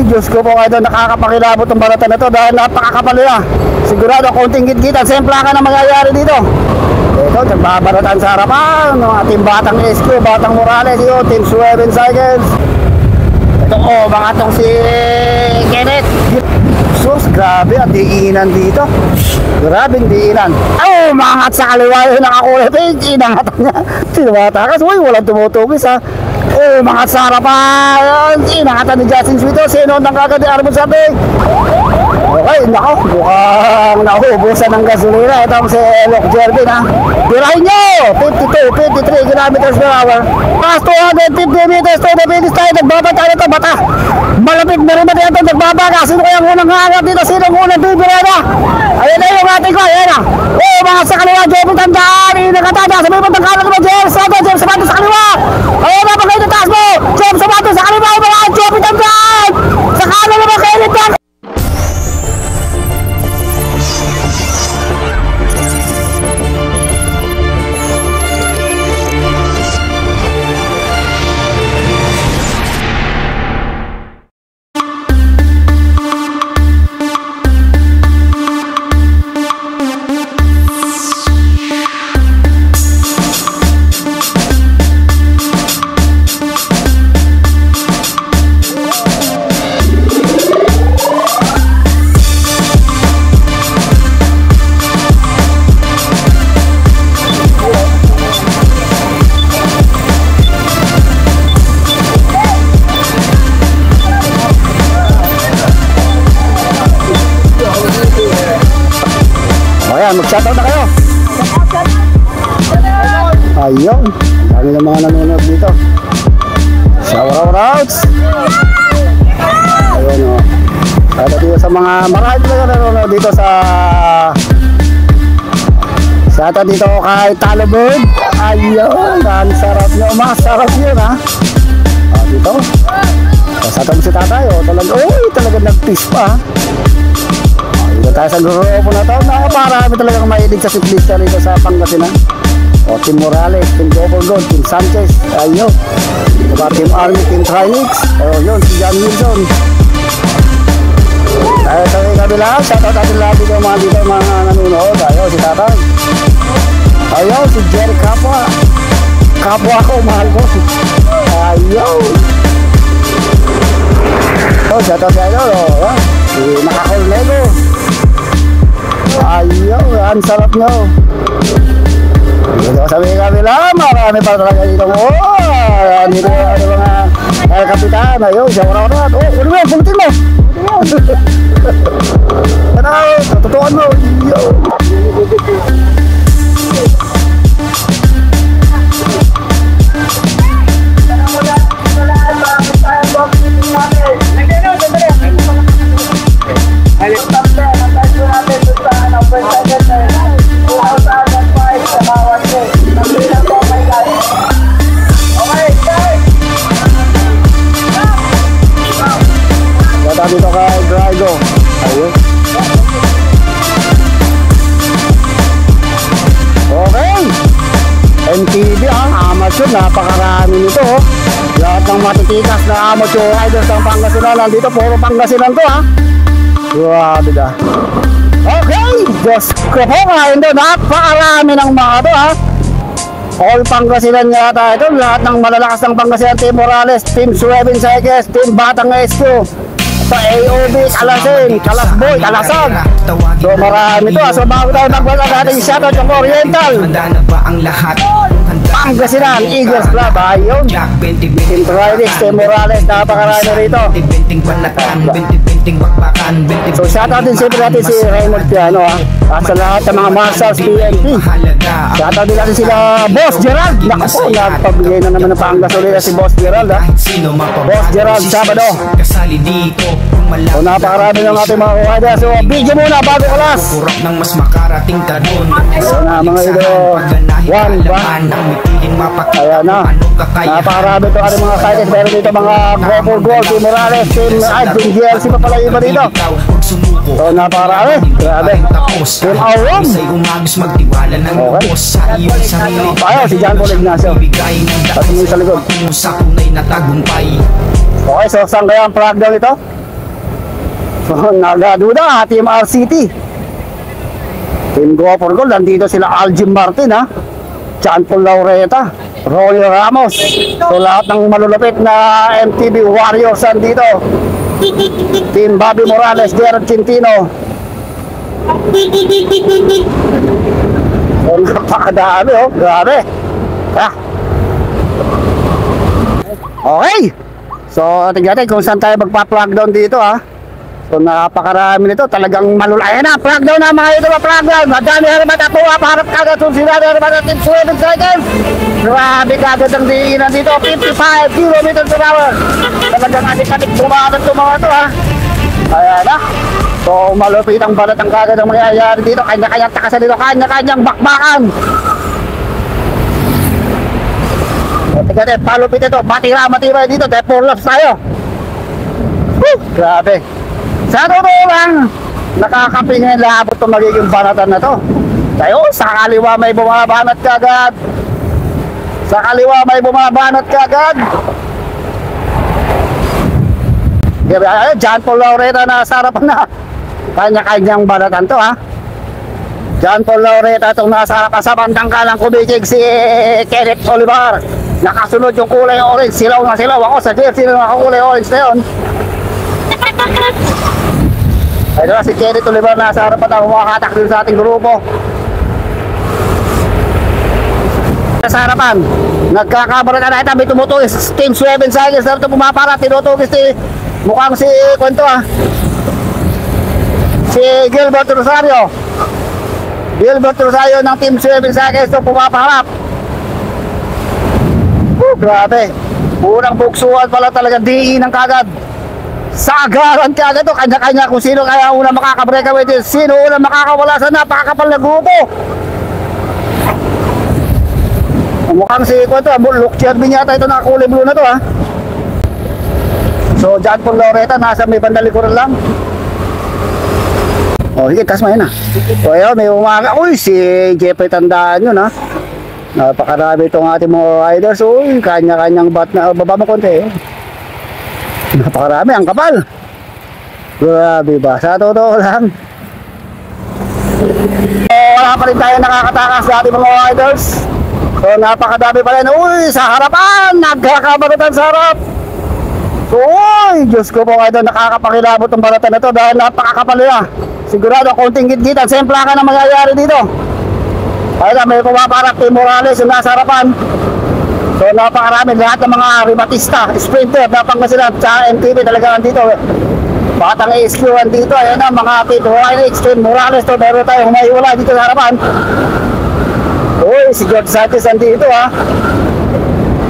Diyos ko po kayo, nakakapakilabot ang balatan na to dahil napakakapal nila. Sigurado konting git-gitan, sempla ka na mangyayari dito. Ito, nagbabalatan sa harapan ng ating batang SQ, batang Morales, yun, Team 7 Cycles. Ito, mga tong si Kenneth. Sus, grabe, at diinan dito. Grabing diinan. Mangat sa kaliwa yun, nakakulay pink, inangatan niya. Sinumatakas, uy, walang tumutugis ha. Mangat sa harapan, inangatan ni Justin Sweeto, sinundan kagad ni Arbon Sabig. Okay, nako, mukhang nauubusan ng gasolina. Ito ang si Elok Jervin ha. Birahin nyo, 52, 53 kilometers per hour. Past 250 meters to the finish tayo. Nagbabata na ito, bata. Malapit na rin na ito, nagbabaka. Sino kaya unang hangat dito? Sino ang unang bibira na? Ayan na yung ating ko, ayan na. Mga sa kaliwa, Jervin tandaan. Inagatada, sabi mo tangkalan mo, James Sato, James Sabato sa kaliwa. Ayan na, pagkain na taas mo. James Sabato sa kaliwa, mga Jervin tandaan. Sa kanan naman kayo nito. Mag-shoutout na kayo. Ayun, dami ng mga nanonood dito. Shoutouts. Ayun o. Shoutout dito sa mga marami talaga nanonood dito sa shoutout dito kay Talobird. Ayun, ang sarap nyo. Masarap yun ha. Dito. Shoutout si tatay o. Talaga nag-fish pa ha. Dito tayo sa grupo na ito. Napakarami talagang mahilig sa siklista rito sa Pangasinan. Team Morales, Team Double Gold, Team Sanchez. Ayun. Team Army, Team Trinix. Yun, si John Wilson. Tayo sa kabila. Shoutout natin lahat dito mga nanonood. Ayun, si tatay. Ayun, si Jerry Kapwa. Kapwa ako, mahal ko. Ayun. Shoutout sa ito. Si Nakakolnego. Ayaw, ang sarap nyo. Dito sa may kabila, marami pa talaga dito. Dito yung mga kapitan. Ayaw, siya wala. Ano mo, pulutin mo. Tutuan mo. Dito kay Drago. Ayun. Okay. MTV amateur, napakarami nito lahat ng matitikas na amateur riders ng Pangasinan. Nandito, puro Pangasinan to ha. Grabe da. Okay, Diyos ko po mga indo, napakarami ng mga to ha. All Pangasinan yata ito. Lahat ng malalakas ng Pangasinan. Team Morales, Team 7 Cycles, Team Batang SQ, sa AOB, Kalasin, Kalasboy, Kalasag. So marami to. So bago tayo magwala natin shoutout yung Oriental Pangasinan, Eagles Club. Ayun, Team Trinix, Team Morales, napakarami rito. So shoutout din siyempre natin si Raymond Piano ha. At sa lahat ng mga Marshals PNP. Shoutout din natin sila Boss Gerald. Naku po, nagpabigay na naman ng panggasolina si Boss Gerald ha. Boss Gerald Sabado. So napakarami ng ating mga kuwada. So video muna bago kalas. So na mga ito, one ba? Ayan na, napakarami ito ating mga cycles. Pero dito mga Gopur Gold, Team Morales, Team Team GLC pa pala iba dito. So napakarami, grabe. Team Auron. Okay. Ayaw, si John Paul Ignacio. At yung sa likod. Okay, so saan kaya ang plug down ito? So, nagaduda, Team RCT. Team Go for Gold, nandito sila Aljim Martin, ha? John Paul Laureta, Ronnie Ramos. So, lahat ng malulupit na MTB Warriors nandito. Team Bobby Morales, Gerard Quintino. So, napakadami, oh. Grabe. Ah. Okay. So, tingnan natin kung saan tayo magpa-plug down dito, ha. So, napakarami nito. Talagang malulaya na. Plug down na mga ito, plug down. Madami harabat ako. Paharap kagad. Sunsinado harabat natin 7 seconds. Grabe kagad ang diinan dito. 55 kilometers per hour. Talagang adik-adik bumanat itong mga ito, ha. Ayan na. So, malupit ang balat ang kagad ang mangyayari dito. Kanya-kanyang takasan dito. Kanya-kanyang bakbakan. Tingnan natin, palupit ito. Matira-matira dito. Dahil 4 laps tayo. Woo! Grabe. Sa totoo lang, nakakapingin labot itong magiging banatan na to. Tayo, sa kaliwa may bumabanat kagad. Sa kaliwa may bumabanat kagad. John Paul Laureta na sa harapan na. Kanya-kanyang banatan to, ha. John Paul Laureta itong nasa harapan. Sa bandang kalang kumikig si Kenneth Olivar. Nakasunod yung kulay orange. Silaw na silaw. Ako sa jersey na nakakulay orange na yun. Ayun na si Kenneth Olivar nasa harapan na kumakatak din sa ating grupo. Sa harapan, nagkakabaratan na ito. May tumutugis. Team 7 seconds na ito pumapara. Tinutugis si mukhang si kwento, ha. Si Gilbert Rosario. Gilbert Rosario ng Team 7 seconds ito pumapaharap. Grabe. Unang buksuan pala talaga. Diinan kagad. Sagaran kagad to. Kanya-kanya kung sino kaya unang makaka-breakaway din. Sino unang makakawala sa napakakapal na grupo. Mukhang si kwento, Luke Chervin yata ito na kulay blue na to, ha. So John Paul Laureta nasa may bandalikuran lang. Oh, sige, tas mo yun, ha. So ayun, may umaga. Uy, si Jeffrey tandaan yun, ha. Napakarami itong ating mga riders. Uy, kanya-kanyang bat na baba mo konti, eh. Napakarami, ang kapal. Grabe ba? Sa totoo lang. Wala pa rin tayo nakakatakas sa ating mga riders. So napakadami pa rin. Uy, sa harapan! Nagkakabaratan sa harap. So, uy, Diyos ko po kayo, nakakapakilabot ang baratan na to dahil napakakapal nila. Sigurado, konting git-git at sempla ka na mangyayari dito. Ayun na, may pumaparap kay Morales yung nasa harapan. So napakarami lahat ng mga ribatista, sprinter, napangasilan sa MTV talaga nandito. Batang HQ nandito, ayan na mga Kate Riley, Extreme Morales to, meron tayo humahiwala dito sa harapan. Uy, si George Sanchez nandito, ha.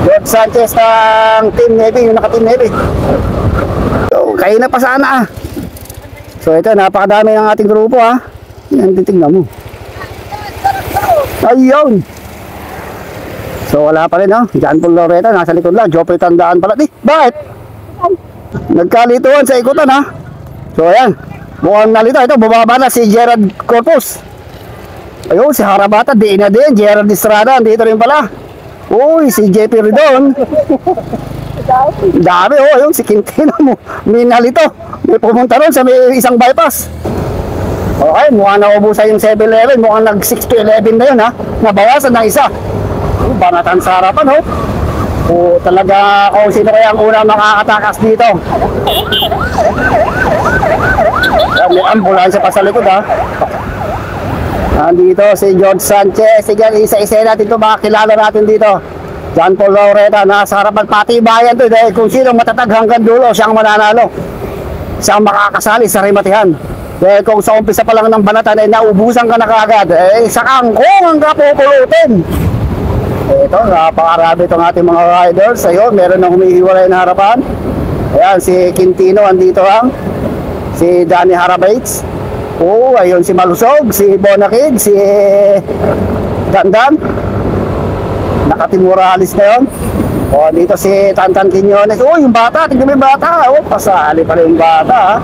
George Sanchez ng Team Navy, yung naka-Team Navy. So, kayo na pa sana, ah. So ito, napakadami ng ating grupo, ha. Yan, titignan mo. Ayun. So wala pa rin, no? John Paul Laureta nasa likod lang. Joffrey tandaan pala. Bakit? Nagkalituan sa ikutan, ha? So ayan, mukhang nalito. Ito, bumaba na si Gerard Corpus. Ayun, si Harabata, diin na din. Gerard Estrada, dito rin pala. Uy, si JP Ridon. Dami, oh. Ayun, si Quintino mo. May nalito. May pumunta ron sa may isang bypass. Okay, mukhang naubusan yung 7-11. Mukhang nag 6-11 na yun, ha? Nabawasan ng isa. Banatan sa harapan, ho. O talaga kung sino kaya ang unang makakatakas dito. May ambulansya pa sa likod, ha. Nandito si George Sanchez. Sige, isa-isa natin ito, makakilala natin dito. John Paul Laureta nasa harapan, pati bayan to. Dahil kung sino matatag hanggang dulo, siyang mananalo. Siyang makakasali sa rimatihan. Dahil kung sa umpisa pa lang ng banatan ay naubusan ka na kaagad, eh sa kangkong ang kapupulutin. Ito, napakarami itong ating mga riders. Ayun, meron nang humihiwalay na harapan. Ayan, si Quintino andito lang. Si Danny Harabates. Oh, ayun si Malusog, si Bonakid, si Dandan. Naka-Team Morales na yun. O, dito si Tantan Quiñones. Oh, yung bata, tingnan mo yung bata. Oh, pasali pala yung bata, ha.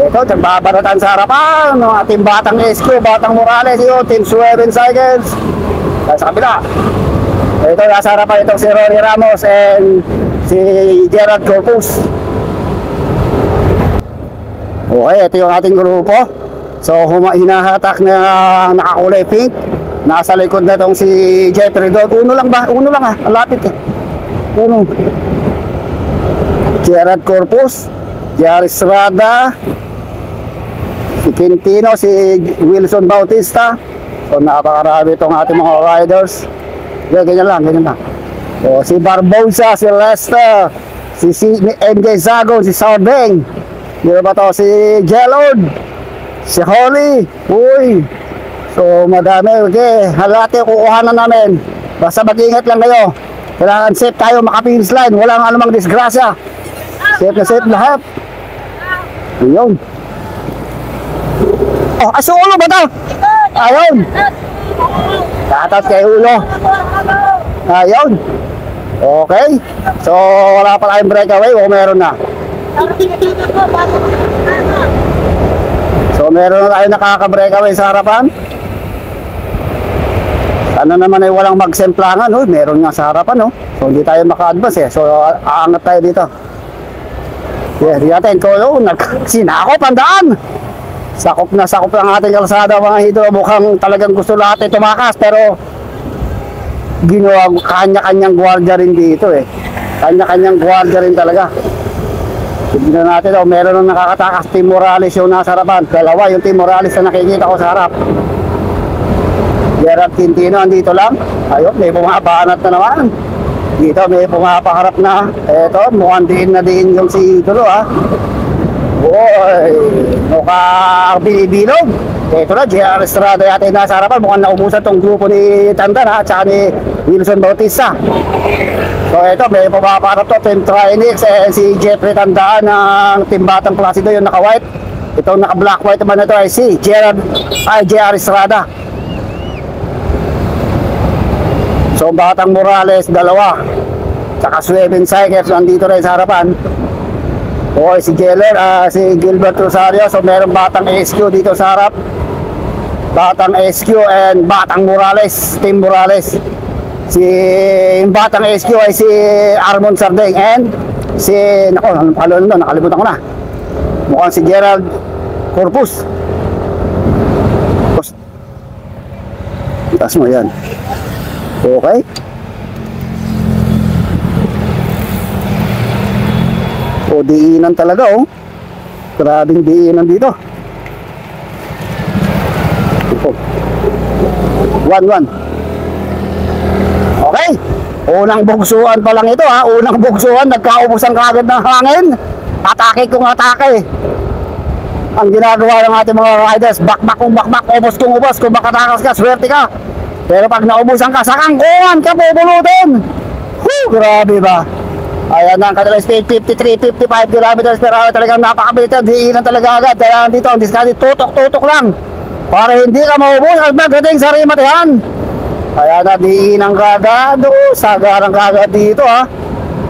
Ito, nagbabaratan sa harapan ng ating batang SQ, batang Morales. Yun, Team 7 Cycles. Sa kabila. Ito, nasa harapan itong si Ronnie Ramos and si Gerard Corpus. Okay, ito yung ating grupo. So, hinahatak na nakakulay pink. Nasa likod na itong si Jeffrey doon. Uno lang ba? Uno lang ha. Ang lapit eh. Uno. Gerard Corpus. Jerry Estrada. Si Quintino. Si Wilson Bautista. So, napakarami itong ating mga riders. Yeah, ganyan lang, ganyan lang. So, si Barbosa, si Lester. Si MJ Zagon, si Saubeng. Di ba to? Si Jelord. Si Holly. Uy. So, madami. Okay. Halate, kukuhanan namin. Basta mag-ingat lang kayo. Kailangan safe tayo, maka-finish line. Walang anumang disgrasya. Safe na safe lahat. Ayun. Oh, aso ulo ba ito? Ayun. Tatat kay ulo. Ayun. Okay. So, wala pa tayong breakaway o meron na? So, meron na tayo nakaka-breakaway sa harapan. Ano naman ay walang magsemplangan, no? Meron nga sa harapan, no? So, hindi tayo maka-advance, eh. So, aangat tayo dito. Yeah, di natin ko, no? Sinakop ang daan. Sakop na sakop ang ating kalsada, mga hidro. Mukhang talagang gusto lahat ay tumakas, pero ginawa kanya-kanyang gwardiya rin dito, eh. Kanya-kanyang gwardiya rin talaga. Tignan natin, oh, meron nang nakakatakas. Team Morales yung nasa harapan. Dalawa yung Team Morales na nakikita ko sa harap. Gerard Quintino andito lang. Ayun, may pumapahanap na naman. Dito may pumapaharap na. Eto, mukhang diin na diin yung si Idolo, ha. Uy, mukhang binibilog. Eto na, JR Estrada yata yung nasa harapan. Mukhang naubusan tong grupo ni Tandan, ha, at saka ni Wilson Bautista. So eto, may pumapaharap to, Team Trinix, si Jeffrey Tandaan ng Team Batang Placido, yung naka-white. Itong naka-black-white naman na ito ay si JR Estrada. So, Batang Morales, dalawa. Saka Sweven Cycles, nandito rin sa harapan. Okay, si Gilbert Rosario. So, meron Batang SQ dito sa harap. Batang SQ and Batang Morales, Team Morales. Yung Batang SQ ay si Armon Sardeng and si, nakalimutan ko na. Mukhang si Gerald Corpus. Taas mo yan. Okay. O, diinan talaga, oh. Grabing diinan dito. 1-1. Okay. Unang bugsuan pa lang ito, ha. Unang bugsuan, nagkaubusan kagad ng hangin. Atake kung atake. Ang ginagawa ng ating mga riders, bakbak kung bakbak, ubos kung ubos. Kung makatakas ka, swerte ka. Pero pag naubusan ka, sa kangkungan ka pupulutin. Grabe ba? Ayan na ang kanilang speed, 53, 55 kilometers per hour. Talagang napakabilit yan, diinan talaga agad. Kaya dito, ang diskarte, tutok-tutok lang. Para hindi ka maubos at magating sa rimatihan. Ayan na, diinan kagad. Sagarang kagad dito, ha.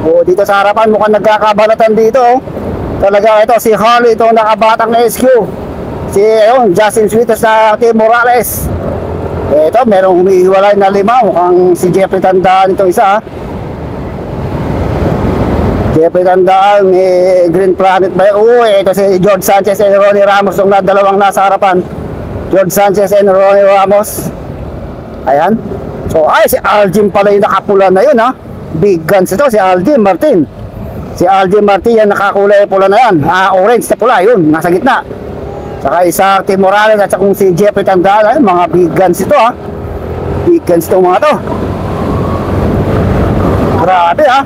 O, dito sa harapan, mukhang nagkakabalatan dito. Talaga ito, si Holly, itong nakabatang na SQ. Si Justin Sweetos sa Team Morales. Ito, merong humihiwalay na 5. Mukhang si Jeffrey Tandaan ito isa, ha. Jeffrey Tandaan, Green Planet ba? Ito si George Sanchez and Ronnie Ramos, yung dalawang nasa harapan. George Sanchez and Ronnie Ramos. Ayan. So, si Algin pala yung nakapula na yun, ha. Big guns ito, si Algin Martin. Si Algin Martin, yan nakakulay pula na yan. Orange na pula, yun, nasa gitna. Saka isa Team Morales at saka si Jeffrey Tandaan, mga big guns ito, ha. Big guns itong mga to. Grabe, ha.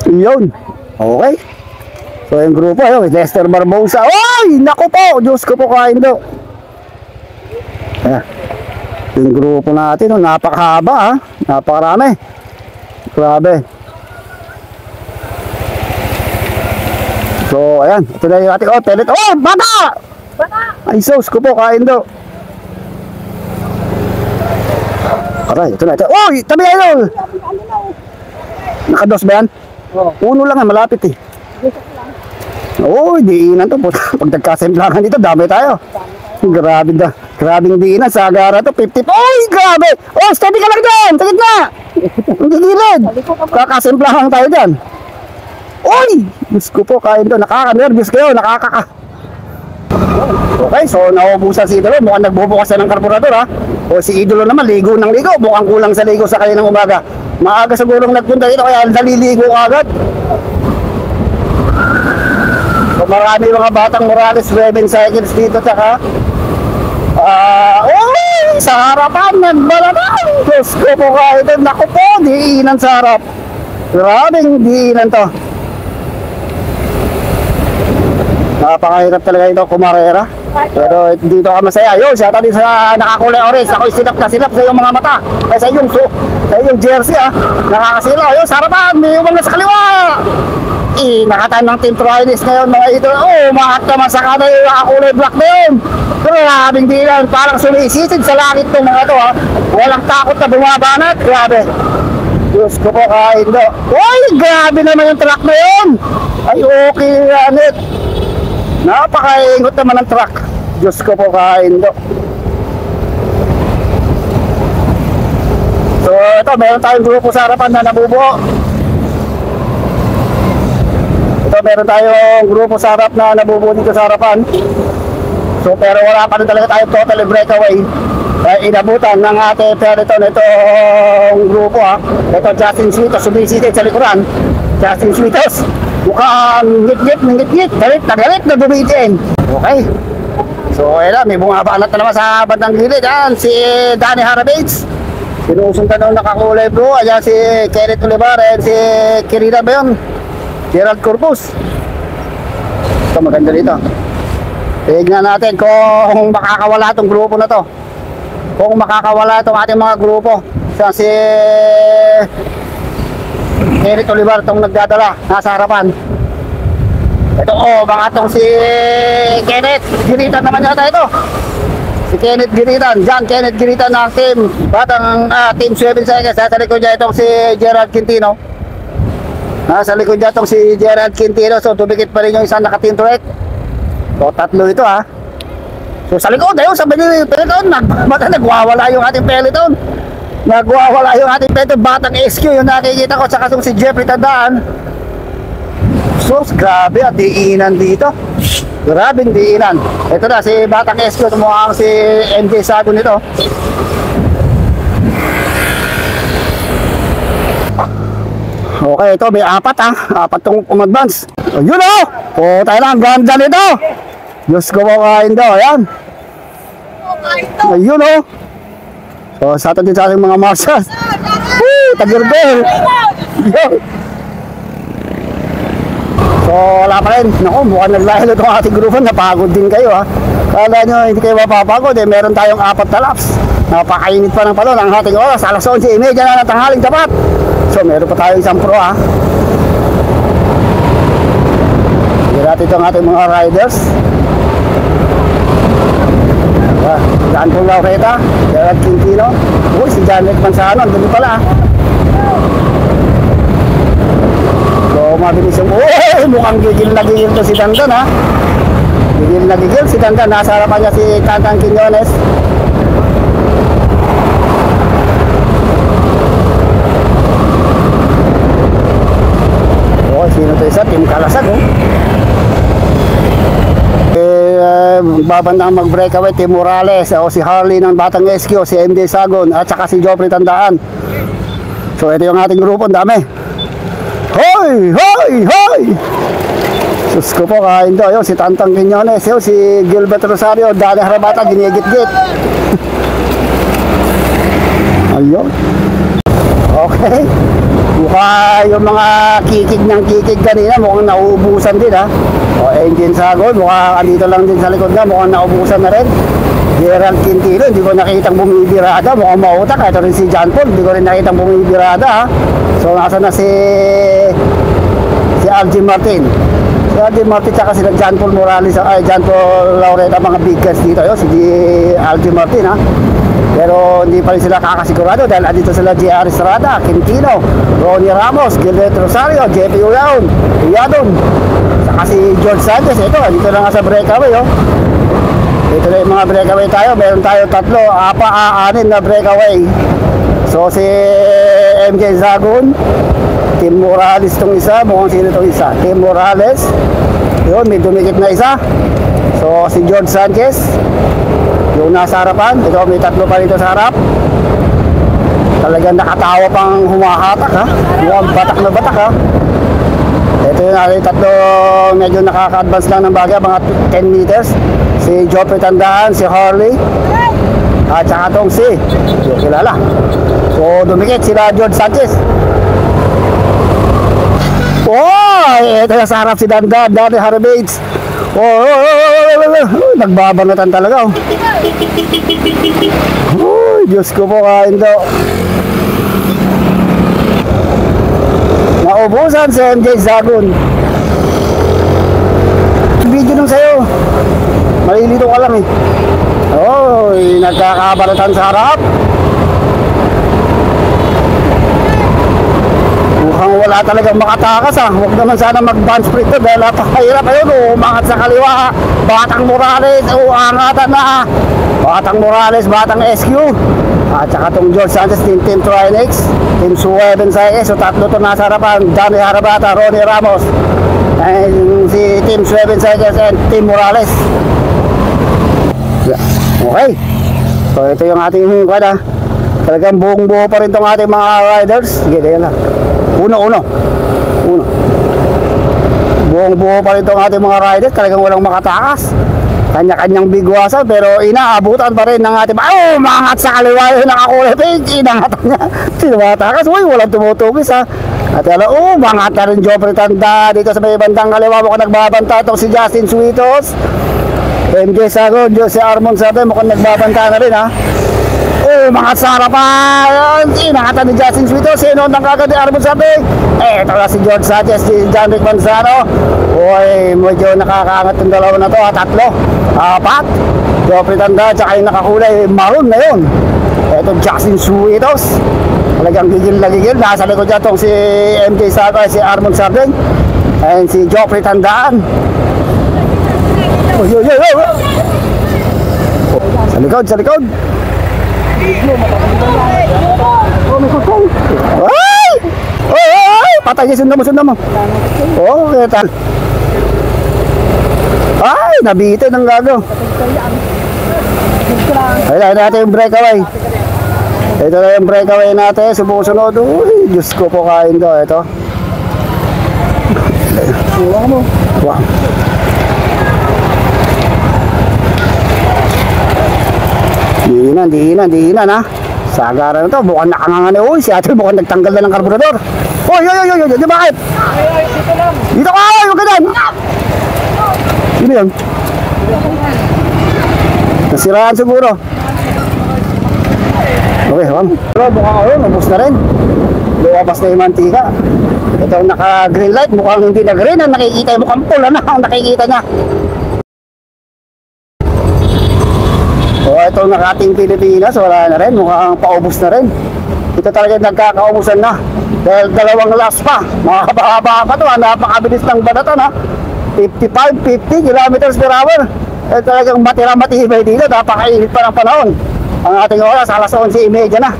Yun. Okay. So yung grupo, Lester Barbosa. Oy! Naku po! Diyos ko po kain do. Yung grupo natin, napakahaba, ha. Napakarami. Grabe. So, ayan. Ito na yung ating, pelet. Oh, bata! Ay, sauce ko po, kain do. Aray, ito na. Oh, tabi idol! Nakados ba yan? Uno lang, malapit, eh. Oh, diinan to. Pag nagkasemplangan dito, dami tayo. Grabe da. Grabing diinan. Sa agara to, 50. Oy, grabe! Oh, steady ka lang dyan! Takit na! Hindi gilid! Kakasemplahan tayo dyan. Uy! Diyos ko po, kain doon. Nakaka-nervous kayo, Okay, so naubusan si Idolo. Mukhang nagbubukas na ng karburador, ha. O si Idolo naman, ligo ng ligo. Mukhang kulang sa ligo sa kaninang umaga. Maaga sigurong nagpunta dito, kaya naliligo agad. So marami mga batang Morales driving cycles dito, tsaka uy! Sa harapan, nagbalabang! Diyos ko po, kahit naku po, diinan sa harap. Grabing diinan to. Napakahirap talaga ito kumarera. Pero dito ka masaya. Yun, siya tadi sa nakakulay orange. Ako'y silap na silap sa iyong mga mata. Sa iyong jersey, ha. Nakakasila. Yun, sa harapan, may umang na sa kaliwa. Nakataan ng Team Trinis ngayon mga ito. Mahat naman sa kanan yung nakakulay black na yun. Grabing diinan. Parang sumisisid sa langit ng mga ito, ha. Walang takot na bumabanat. Grabe. Diyos ko po, kahit do. Uy, grabe naman yung truck na yun. Ay, okay, Ranit. Napakaingot naman ng truck. Diyos ko po, kahit do. So, ito, meron tayong grupo sa harapan na nabubuo. Ito, meron tayong grupo sa harap na nabubuo dito sa harapan. So, pero wala pa rin talaga tayong totally breakaway. Inabutan ng ating peloton itong grupo, ha. Ito Justin Switos, sumisitid sa likuran. Justin Switos, mukhang ngit-ngit, galit na bumitin. Okay. So ayun, may bumabanat na naman sa bandang gilid. Yan, si Danny Harabits. Sinusundan ng nakakulay bro. Ayan si Kenneth Olivar and si Kirina ba yun? Gerald Corpus. Ito maganda dito. Tignan natin kung makakawala itong grupo na to. Kung makakawala itong ating mga grupo. Siya si Kenneth Olivar itong nagdadala. Nasa harapan. Ito baka itong si Kenneth Giritan naman yata ito. Si Kenneth Giritan. Diyan Kenneth Giritan ng team. Batang team 7 seconds. Nasa likod niya itong si Gerald Quintino. Nasa likod niya itong si Gerald Quintino. So tumikit pa rin yung isang naka-team turret. So tatlo ito, ha. So sa likod, ayun, sabi niyo yung peloton, nagwawala yung ating peloton. Nagwawala yung ating peloton, batang SQ yung nakikita ko, saka si Jeffrey Tandaan. So, grabe at diinan dito. Grabing diinan. Ito na, si batang SQ, tumukhang si MJ Sago nito. Okay, ito, may apat, ha. Apat tong umadvance. Ayun, oh! O, tayo lang, ganda nito. Diyos ko po, kain daw, ayan. Ayun, oh. So, sa atin din sa ating mga marshals. Woo! Tagirgol! So, wala pa rin. Naku, mukhang naglahil itong ating grupo. Napagod din kayo, ha. Kala nyo, hindi kayo mapapagod, eh. Meron tayong 4 na laps. Napakainit pa ng palon ang ating oras. Alas 11:30 na ng tanghaling tapat. So, meron pa tayong isang pro, ha. Hirap ito ang ating mga riders. John Paul Laureta, Gerald Quintino. Uy, si Janet Manzano, doon pala. So, mabilis yung... Uy, mukhang gigil na gigil to si Dandan, ha. Gigil na gigil si Dandan. Nasa harapan niya si Tantan Quinones. Oh, sino to isa? Team Kalasag, oh. Babandang mag-breakaway, Team Morales, o si Harley ng Batang SQ, si MD Sagon, at saka si Joffrey Tandaan. So ito yung ating grupo, ang dami. Hoy! Hoy! Hoy! Sus ko po, kain do. Ayun, si Tantang Quinones, yun, si Gilbert Rosario, Dani Harabata, ginigit-git. Ayun. Okay. Mukha yung mga kikig ng kikig kanina, mukhang nauubusan din, ha. O, engine sagon, mukhang andito lang din sa likod na, mukhang nauubusan na rin. Gerald Quintino, hindi ko nakitang bumibirada, mukhang mautak. Ito rin si John Paul, hindi ko rin nakitang bumibirada, ha. So, nasa na si Algie Martin. Si Algie Martin, tsaka si John Paul Morales, ay John Paul Laureta, mga big guys dito, yun, si Algie Martin, ha. Pero hindi pa rin sila kakasigurado dahil andito sila J.R. Estrada, Quintino, Ronnie Ramos, Gilbert Rosario, J.P. Uyadon, saka si George Sanchez. Ito, dito lang sa breakaway, oh. Dito na yung mga breakaway tayo. Meron tayo 6 na breakaway. So si MJ Zagon, Tim Morales tong isa. Mukhang sino tong isa? Tim Morales. Yun, may dumikit na isa. So, si George Sanchez. Yung nasa harapan. Ito, may tatlo pa dito sa harap. Talagang nakatawa pang humahatak ha. Mukhang batak na batak ha. Ito yung ating tatlo, medyo nakaka-advance lang ng bagay, mga 10 meters. Si Joffrey Tandaan, si Harley, at saka itong si, yung kilala. So, dumikit sila George Sanchez. Oh, ito yung sa harap si Dandan, Danny Harabates. Nagbabanatan talaga. Oh, Diyos ko po, kain daw. Naubusan si MJ Zagun. Video nung sa'yo. Malilito ka lang eh. Oh, nagkakabalatan sa harap. Mukhang wala talagang makatakas ah. Huwag naman sana mag-band split to dahil napakahirap ayun. Umangat sa kaliwa. Batang Morales. Angatan na. Batang Morales, Batang SQ. At saka itong George Sanchez, Team Trinex, Team Sueben Saez. So tatlo to nasa harapan. Danny Harabata, Ronnie Ramos, and si Team Sueben Saez and Team Morales. Okay. So ito yung ating kada. Talagang buong buo pa rin itong ating mga riders. Sige, ganyan lang. Uno. Buong buo pa rin itong ating mga riders. Talagang walang makatakas. Kanya-kanyang bigwasan pero inaabutan pa rin ng ating umangat sa kaliwa yung nakakulay pink. Inangatan niya. Tinumatakas. Uy, walang tumutugis ha. At umangat na rin Joffrey Tanda dito sa may bandang kaliwa. Mukhang nagbabanta itong si Justin Suitos. MJ Sagon, si Armon Sabe, mukhang nagbabanta na rin ha. Umangat sa harapan. Inangatan ni Justin Suitos. Sino nang kagad ni Armon Sabe? Ito na si George Sanchez, si John Rick Manzano. Uy, medyo nakakaangat yung dalawa na to. Tatlo, apat. Joffrey Tanda, tsaka yung nakakulay maroon na yun. Ito Justin Suitos. Talagang gigil na gigil. Nasa likod dyan itong si MJ Sago, si Armon Sabeng, and si Joffrey Tandaan. Uy. Sa likod. Ay! Patay niya, sundan mo. Oh, kaya ay, nabitin ang gago. Ayun natin yung breakaway. Ito na yung breakaway natin. Sumusunod. Uy, Diyos ko po kain daw. Ito. Wow. Diinan ha. Sagaran na to. Mukhang nakangangani. Uy, si ate mukhang nagtanggal na ng karburador. Uy. Bakit? Dito ka. Huwag ka dyan. Sino yun? Nasiraan siguro. Okay, mukhang ubos na rin. Luwabas na yung mantika. Ito ang naka-green light. Mukhang hindi na green. Ang nakikita yung mukhang pula na ang nakikita niya. So ito ang nakating Pilipinas. Wala na rin. Mukhang paubos na rin. Ito talaga nagkakaubusan na. Dahil dalawang last pa. Makakababa pa ito. Napakabilis ng banatan ha. 55-50 kilometers per hour. Eh, talagang matibay dito. Napakainit pa ng panahon. Ang ating oras, alas 11:30 na.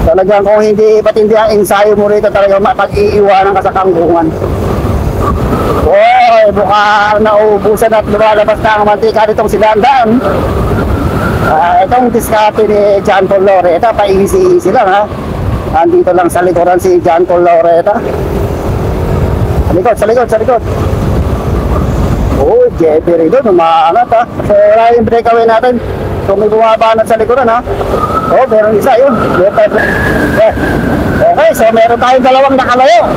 Talagang kung hindi patindi ang ensayo mo rito, talagang mapag-iiwanan ka sa kangkungan. Oy, mukhang naubusan at lumalabas na ang mantika nitong si Dandan. Itong diskarte ni John Paul Loretta, pa-easy lang ha. Andito lang sa likuran si John Paul Loretta. Sa likod. Oh, Jeffrey doon, umaangat ha. So, wala yung breakaway natin. So, may bumabanat sa likuran ha. Oh, meron isa yun. Okay, so meron tayong dalawang nakalayo.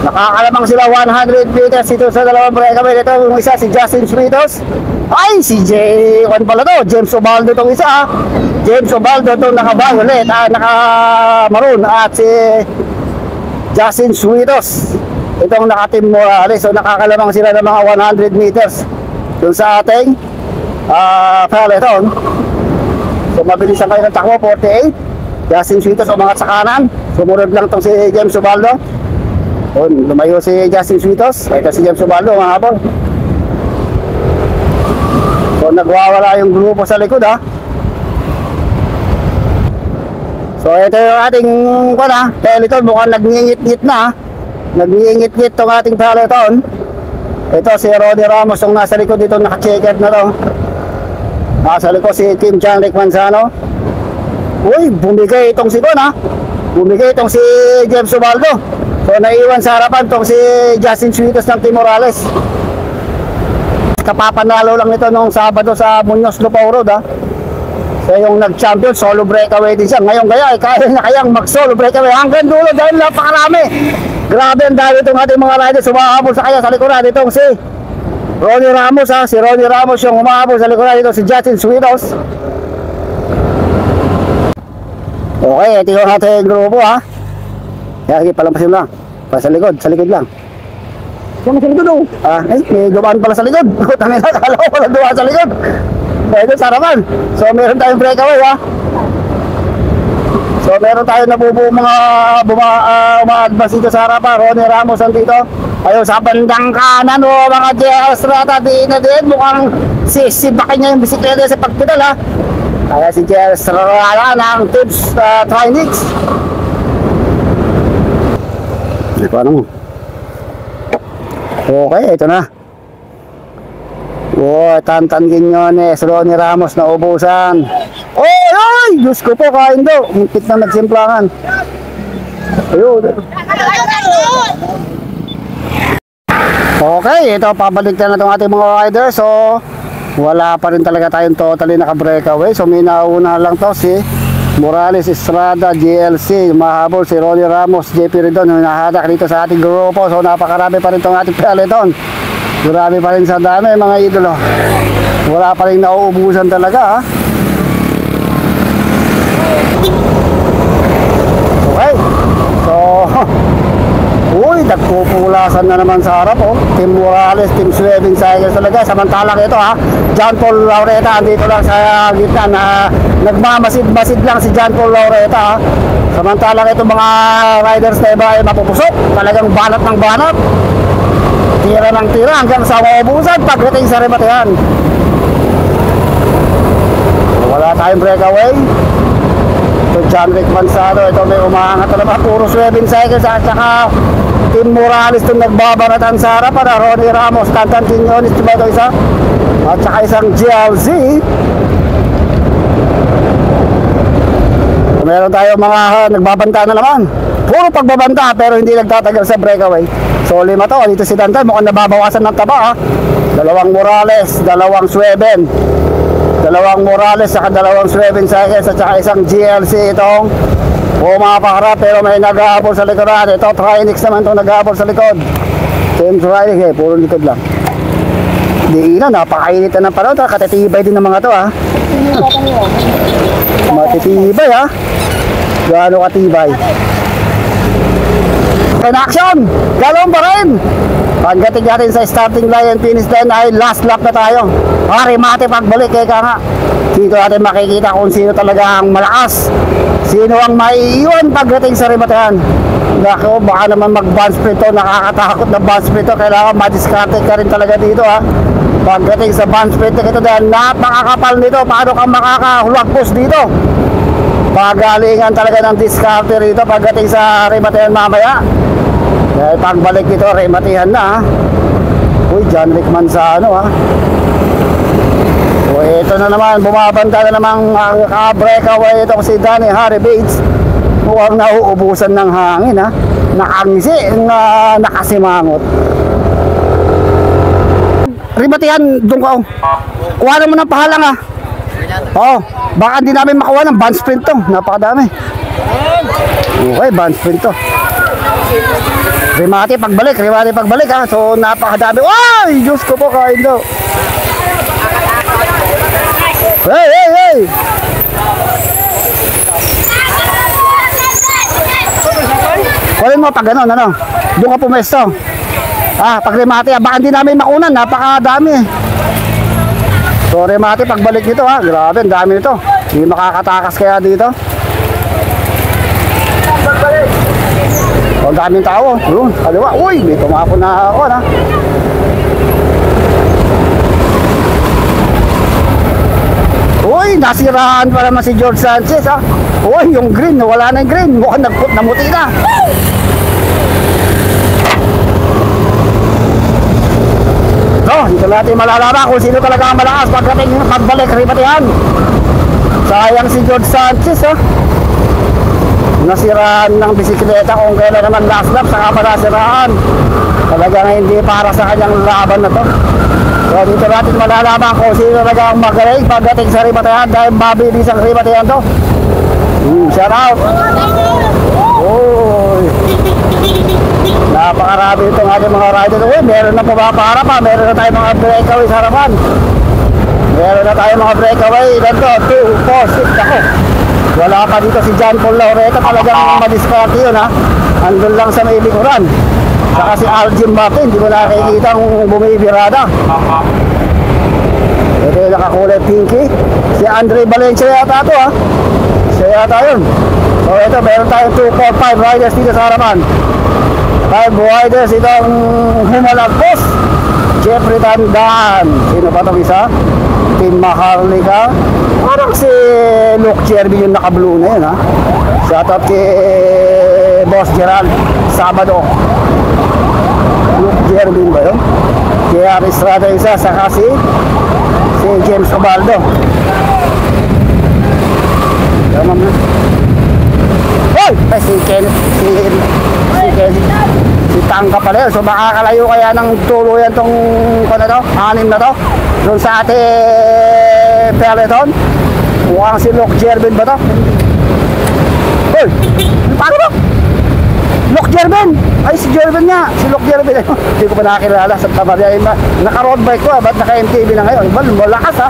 Nakakalamang sila 100 meters dito sa dalawang breakaway. Ito yung isa, si Justin Suitos. Ay, si Juan pala to. James Obaldo itong isa ha. James Obaldo itong naka-violet, naka-maroon. At si Justin Suitos itong naka-Team Morales. So nakakalamang sila ng mga 100 meters dun sa ating peloton. So mabilis ang kayo ng takbo, 48. Justin Suitos umangat sa kanan. Sumunod lang itong si James Obaldo. Lumayo si Justin Suitos. Ito si James Obaldo, mga habol. So nagwawala yung grupo sa likod ha. So ito yung ating Peloton, mukhang nagngingit-ngit na. Nagngingit-ngit tong ating Peloton. Ito si Ronnie Ramos yung nasa likod dito, naka-checkered na to. Nasa likod si Kim Janrick Manzano. Uy, bumigay itong si bumigay itong si James Ubaldo. So naiwan sa harapan itong si Justin Suitos ng Team Morales. Kapapanalo lang nito nung Sabado sa Muñoz Lupao Road So yung nag-champion, solo breakaway din siya. Ngayon kaya na kayang mag-solo breakaway hanggang dulo dahil napakarami. Grabe ang dahil itong ating mga riders umahabol sa kanya sa likuran. Itong si Ronnie Ramos si Ronnie Ramos yung umahabol sa likuran. Ito si Justin Suitos. Okay, ito yung ating grupo Kaya palampasin lang. Sa likod lang. Sa likod may dumaan pala sa likod. Tangin na, kala ko pala dumaan sa likod. Ito sarapan. So meron tayong breakaway So meron tayo nabubuo mga umaagmas dito sa harapan. Ronnie Ramos andito. Ayun sa bandang kanan mga JL Estrada din na din. Mukhang sisibakin niya yung bisikleta sa pagpedal Kaya si JL Estrada ng Tips Trinix. Paano mo? Okay, ito na. Tantan Quiñones, Ronnie Ramos na ubusan. Ay! Diyos ko po, kain daw. Muntik na nagsimplangan. Ayun. Okay, ito pabalik na itong ating mga riders. So, wala pa rin talaga tayong totally naka-breakaway. So, may nauna lang to si Morales Estrada, GLC, mahabol si Ronnie Ramos, JP Redon, yung nahatak dito sa ating grupo. So, napakarami pa rin itong ating Peloton. Grabe pa rin sa dami mga idolo. Wala pa rin nauubusan talaga Okay. So uy, nagpupulasan na naman sa harap Team Morales, Team Swerving Cycles talaga. Samantalang ito John Paul Laureta andito lang sa gitna na nagmamasid-masid lang si John Paul Laureta Samantalang ito mga riders na iba ay mapupusok. Talagang banat ng banat. Tira ng tira hanggang sa maubusan pagdating sa rematehan. Wala tayong breakaway. Ito Janrick Manzano. Ito may umaangat na naman. Puro Swerving Cycles at saka Team Morales itong nagbabanatan sa harapan Ronnie Ramos, Tantan Quiñones, diba ito isa? At saka isang GLZ. Meron tayo mga nagbabanta na naman. Puro pagbabanta pero hindi nagtatagal sa breakaway. So 5 to, dito si Tantan mukhang nababawasan ng taba Dalawang Morales, dalawang Swerven. Dalawang Morales saka dalawang Swerving Cycles at saka isang GLC itong pumapaharap pero may nag-aabol sa likuran. Ito Trinix naman itong nag-aabol sa likod. Team Trinix puro likod lang. Di na, napakainit na ng panahon. Katatibay din ng mga to Matitibay Gaano katibay. In action! Galong pa rin! Pagdating natin sa starting line and finish line ay last lap na tayo. Remate pagbalik nga. Dito natin makikita kung sino talaga ang malakas. Sino ang maiiwan pagdating sa rematehan. Nako, baka naman mag-band sprint to. Nakakatakot na band sprint to. Kailangan ma-discarte ka rin talaga dito Pagdating sa band sprint ito dahil napakakapal nito. Paano kang makakahulagpos dito? Pagalingan talaga ng discarte rito pagdating sa rematehan mamaya. Dahil pagbalik dito, rematehan na Uy, Janrick Manzano So ito na naman, bumabanta na namang breakaway itong si Danny Harry Bates. Mukhang nauubusan ng hangin Nakangisi, nakasimangot. Rematehan, doon ka kuha na mo ng pahalang baka hindi namin makuha ng band sprint to. Napakadami. Okay, band sprint to. Remate pagbalik So napakadami. Ay, Diyos ko po, kain daw. Hey! Kunin mo pag gano'n, doon ka pumesto. Pag remate, baka hindi namin makunan. Napakadami. So remate pagbalik dito grabe, ang dami nito. Hindi makakatakas kaya dito. Ang daming tao. Kaliwa. Uy, may tumapo na ako Uy, nasiraan pa naman si George Sanchez ha. Uy, yung green, wala na yung green. Mukhang namuti na. So, dito natin malalaman kung sino talaga ang malakas pagdating magbalik ribatihan. Sayang si George Sanchez ha. Nasiraan ng bisikleta kung kailan naman last lap, saka pa nasiraan. Talagang hindi para sa kanyang laban na to. So dito natin malalaman kung sino talaga ang magaling pagdating sa ribatihan dahil mabilis ang ribatihan to. Shout out. Uy, napakarami itong ating mga rider. Uy, meron na pumapaharap pa. Meron na tayong mga breakaway sa harapan. Meron na tayong mga breakaway. Ilan to? 2, 4, 6 ako. Wala pa dito si John Paul Laureta. Talagang madiskarte yun ha. Andun lang sa may likuran. Saka si Algin Martin, hindi ko nakikita kung bumibirada. Ito yung nakakulay pinky. Si Andre Valencia yata ito ha. Siya yata yun. So ito, meron tayong 2, 4, 5 riders dito sa harapan. 5 riders itong humalagpos. Jeffrey Tandan. Sino ba itong isa? Tim Maharlika. Parang si Luke Jerby yung naka-blue na yun ha. Shoutout kay Boss Gerald Sabado. Luke Jerby ba yun? J.R. Estrada isa, saka si James Obaldo. Tama mo. Hoy! Ay, si Tangka pala yun. So makakalayo kaya ng tuluyan tong anim na to doon sa ate peloton. Mukhang si Luke Jervin ba to? Hoy! Paano ba? Luke Jervin! Ay, si Jervin nga! Si Luke Jervin. Hindi ko pa nakakilala sa Tabarya. Naka-road bike ko but naka-MTV na ngayon. Malakas ha.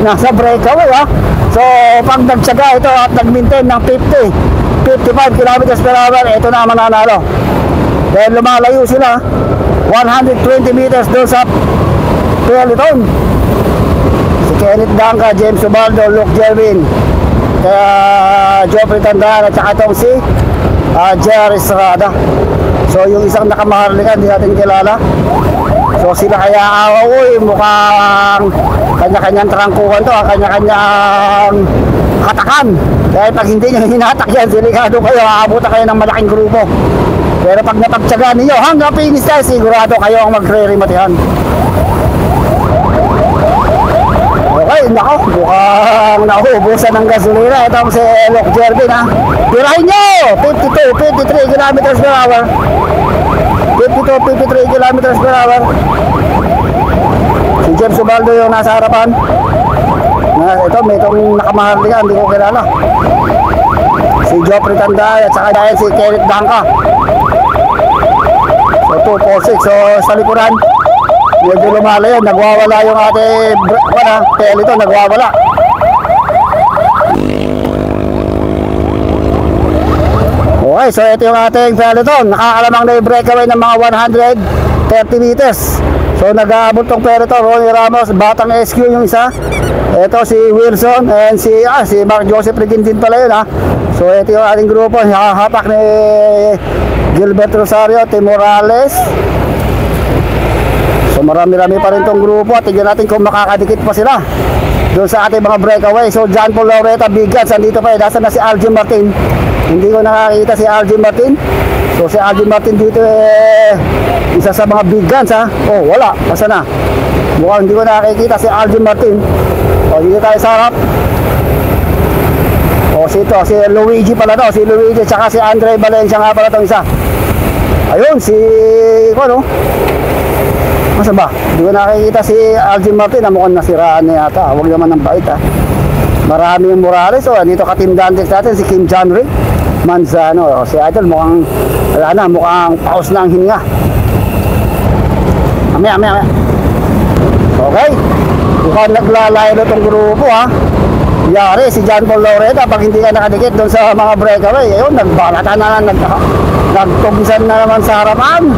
Nasa breakaway ha. So pag nagtsaga ito at nag-maintain ng 55 kilometers per hour, ito na mananalo. Dahil lumalayo sila 120 meters doon sa peloton. Si Kenneth Danca, James Ubaldo, Luke Jervin, kaya Geoffrey Tandan at saka itong si Jerry Estrada. So yung isang nakamaharlika hindi natin kilala. So sila kaya uy, mukhang kanya-kanyang trangkuhan to, kanya-kanyang hatakan. Dahil pag hindi nyo hinatak yan, delikado kayo, aabutan kayo ng malaking grupo. Pero pag napagtsagaan ninyo hanggang finish tayo, sigurado kayo ang magre-rematihan. Okay, nako, mukhang naubusan ng gasolina. Itong si Luke Jervin ha. Tirahin nyo! 52, 53 kilometers per hour. 52, 53 kilometers per hour. Si James Ubaldo yung nasa harapan. Ito, may itong nakamaharlika, hindi ko kilala. Si Geoffrey Tanday at saka dahil si Kenneth Danca. So 2, 4, 6. So sa likuran, medyo lumalayo, nagwawala yung ating peloton, nagwawala. Okay, so ito yung ating peloton. Nakakalamang na yung breakaway ng mga 130 meters. So nag-aabot tong peloton. Ronnie Ramos, Batang SQ yung isa. Ito si Wilson and si Mark Joseph Regintin pala yun ha. So ito yung ating grupo. Hapak ni Gilbert Rosario, Tim Morales. So marami-rami pa rin tong grupo. Tignan natin kung makakadikit pa sila doon sa ating mga breakaway. So John Paul Laureta, Big Guns, andito pa eh. Nasaan na si Algin Martin? Hindi ko nakakita si Algin Martin. So si Algin Martin dito isa sa mga Big Guns ha. Oh wala, basta na. Mukhang hindi ko nakakita si Algin Martin. O dito tayo sa harap. O si Luigi pala to. Si Luigi tsaka si Andre Valencia nga pala itong isa. Ayun si ano? Masa ba? Hindi ko nakikita si Algin Martin na mukhang nasiraan na yata. Huwag naman ng bait ha. Marami yung Morales. O dito ka-team Dantex natin si Kim Janry Manzano. O si Idol mukhang wala na. Mukhang paus na ang hininga. Amaya. Okay. Mukhang naglalaylo itong grupo ha. Yari si John Paul Laureta pag hindi ka nakadikit doon sa mga breakaway. Ayun, nagbalatan na lang. Nagtugisan na naman sa harapan.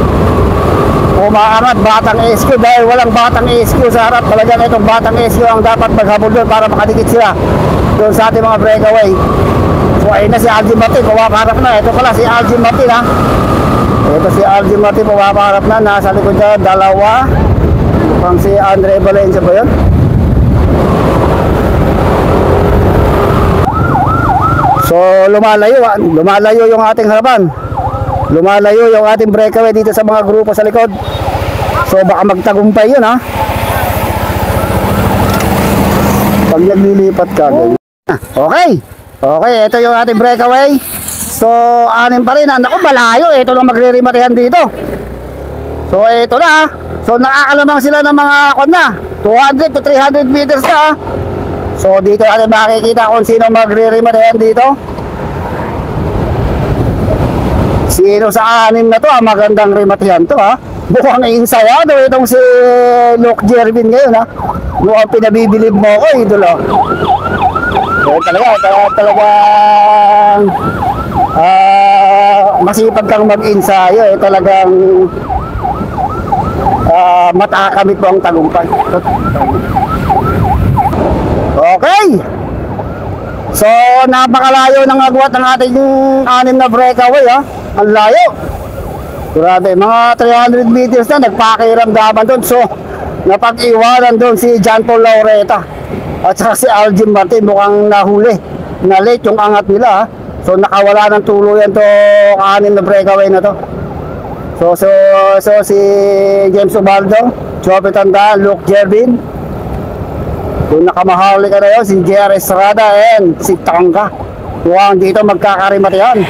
Umaarat Batang SQ dahil walang Batang SQ sa harap. Talagang itong Batang SQ ang dapat maghabol doon para makadikit sila doon sa ating mga breakaway. So ayun na si Algin Martin, pumaparap na. Ito pala si Algin Martin ha. Ito si Algin Martin, pumaparap na. Nasa likod niya, dalawa. Mukhang si Andre Valencia ba yun? So lumalayo yung ating harapan. Lumalayo yung ating breakaway dito sa mga grupo sa likod. So baka magtagumpay yun, ha. Pag naglilipat ka, ganyan. Okay. Okay, ito yung ating breakaway. So 6 pa rin. Naku, malayo. Ito lang magre-rematehan dito. So ito na, ha. So nakakalamang sila ng mga 200 to 300 meters na, ha. So dito natin makikita kung sino magre-rematehan dito. Sino sa 6 na to, ha? Magandang rematehan to, ha. Mukhang insayado itong si Luke Jervin ngayon, ha. Mukhang pinabibilib mo ako, idolo. So talagang masipag kang mag-insayo, talagang matakamit mo ang tagumpay. Okay. So napakalayo ng agwat ng ating 6 na breakaway, ha. Ang layo. Grabe, mga 300 meters na nagpakiramdaman doon. So napag-iwanan doon si John Paul Laureta at saka si Algin Martin. Mukhang nahuli, na late yung angat nila, ha. So nakawala ng tuluyan to 6 na breakaway na to. So si James Ubaldo, Joby Tandaan, Luke Jervin. Kung nakamahali ka na yun, si JR Estrada and si Tangka. Mukhang dito magkakarimatehan.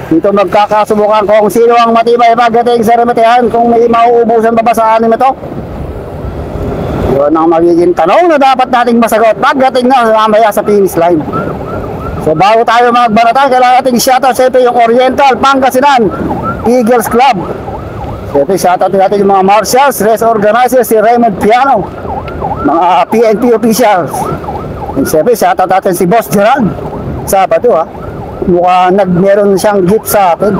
Dito magkakasubukan kung sino ang matibay pagdating sa rimatehan, kung may mauubusan pa ba sa 6 na to. Yun ang magiging tanong na dapat nating masagot pagdating na mamaya sa finish line. So bago tayo magbaratan, kailangan nating shoutout siyempre yung Oriental Pangasinan Eagles Club. Siyempre shoutout natin yung mga marshals, race organizers, si Raymond Piano, mga PNP officials. And siyempre shoutout natin si Boss Gerald Sabado, ha. Mukhang meron siyang gift sa atin.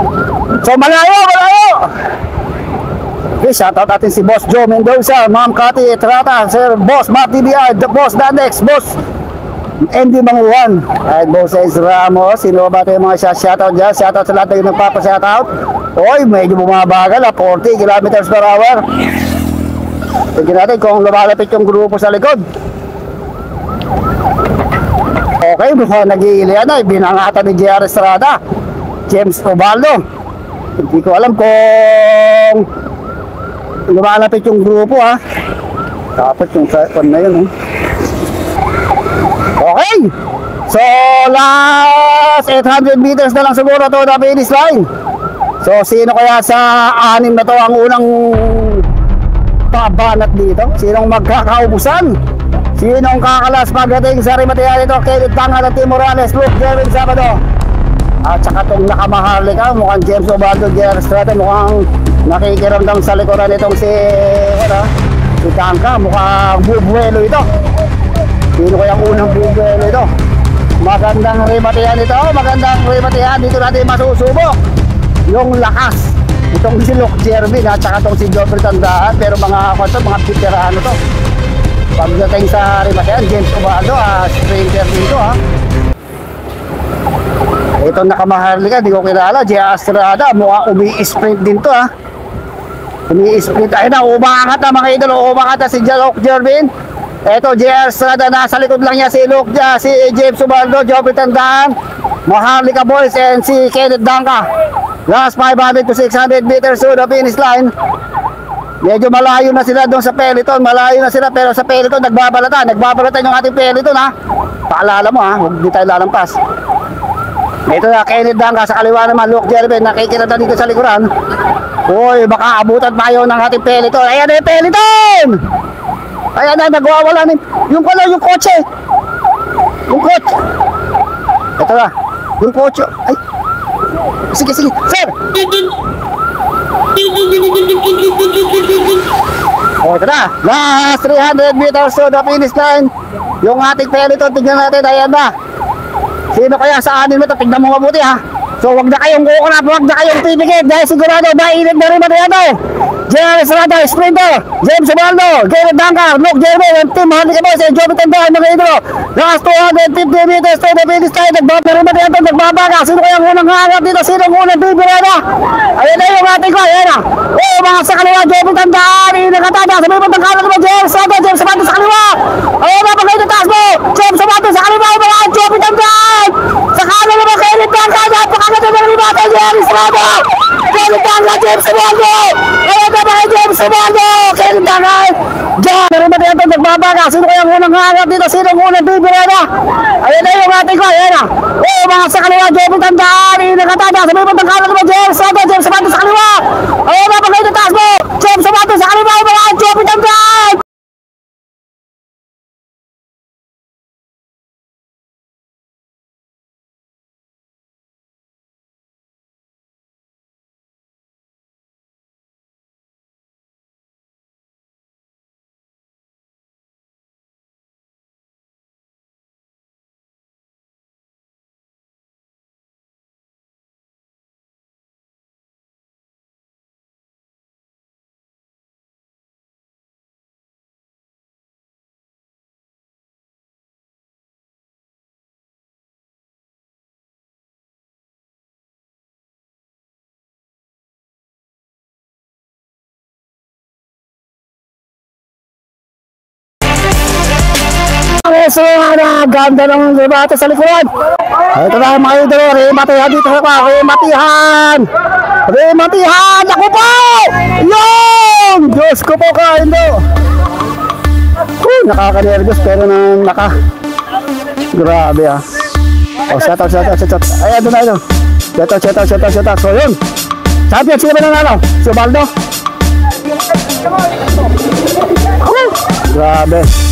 So malayo. Okay, shoutout natin si Boss Joe Mendoza, Ma'am Cathy Etrata, Sir Boss Matt DBI, The Boss Danex, Boss Andy Manguan, at Boss Ezra Ramos. Sino ba ito yung mga shoutout dyan? Shoutout sa lahat yung nagpapa-shoutout. Oy, medyo bumabagal, 40 kilometers per hour. Tignan natin kung lumalapit yung grupo sa likod. Okay, mukhang nag-iilihan na. Binangatan ni JR Estrada, James Ubaldo. Hindi ko alam kung lumalapit yung grupo, ha. Tapos yung second na yun, Okay. So last 800 meters na lang siguro to the finish line. So sino kaya sa 6 na to ang unang pabanat dito? Sinong magkakaubusan? Sinong kakalas pagdating sa rimatehan nito? Kenneth Tangal at Tim Morales, Luke Jervin Sabado. At saka itong nakaMaharlika, mukhang James Ubaldo, JR Estrada, mukhang nakikiramdam sa likuran itong si Tangka. Mukhang bubuelo ito. Sino kayang unang bubuelo ito? Magandang rimatehan ito, magandang rimatehan. Dito natin masusubok yung lakas itong si Luke Jervin at saka itong si Joffrey Tandaan. Pero mga veterano to. Pagdating sa rimatehan, James Ubaldo, sprinter dito, ha. Itong nakaMaharlika, di ko kilala, JR Estrada, mukhang umi-sprint din to, ha. Umi-sprint. Ayun na, umangat na mga idolo, umangat na si Luke Jervin. Ito, JR Estrada, nasa likod lang niya si James Ubaldo, Joffrey Tandaan, Maharlika Boys, and si Kenneth Danka. Last 500 to 600 meters to the finish line. Medyo malayo na sila doon sa peloton, malayo na sila, pero sa peloton nagbabalatan yung ating peloton, ha. Paalala mo, ha, huwag di tayo lalampas. Ito na, Kenneth Danka, sa kaliwa naman Luke Jervin, nakikita dito sa likuran. Uy, baka abutan pa yun ng ating peloton. Ayan na yung peloton! Ayan na, nagwawala na yung kotse. Yung kotse. Ito na, yung kotse. Ay, sige, sir! O, ito na, last 300 meters to the finish line. Yung ating peloton, tignan natin, ayan na. Sino kaya sa 6 ito? Tignan mo mabuti, ha. So wag na kayong kukurap, wag na kayong pipigit, dahil sigurado mainit na rin ba ito. JR Estrada, sprinter, James Ubaldo, Kenneth Danka, Luke Jervin, and Tim Maharlika Boys, and Joby Tandaan, mga idolo. Last 250 meters to the finish line, nagbabaga. Sino kaya ang unang hangat dito? Sino ang unang bibirada? Ayan na yung ating ko, ayan na. Oh, mga sa kaliwa, Joby Tandaan, inakatada, sa may pantang kanan naman, JR Estrada, James Ubaldo sa kaliwa. Ayan na, pagkain na taas mo, James Ubaldo sa kaliwa, mga Joby Tandaan. Sa kanan naman, Jerry Subago! Kailangan James Subago! Ayan na mga James Subago! Kailangan! Diyan! Meron ba dito nagbabaga? Sino kaya ang unang hangat dito? Sino ang unang bibirena? Ayan na yung ating ko! Ayan na! Oo, mga sa kaliwa! James tandaan! Inakatada! Sabi mo tangkalan mo James Subago! James Subago sa kaliwa! Ayan na! Pagkain na taas mo! James Subago sa kaliwa! Mga James tandaan! So, ganda ng debate sa likod. Ito na mga idol, rematihan dito ako, rematihan, ako po! Yun! Diyos ko po ka, Indo. Nakaka-nervous pero grabe ah. Oh, shout out. Ayan, doon na ito. Shout out. So, yun. Champion, sino ba nanalo? Si Ubaldo? Grabe.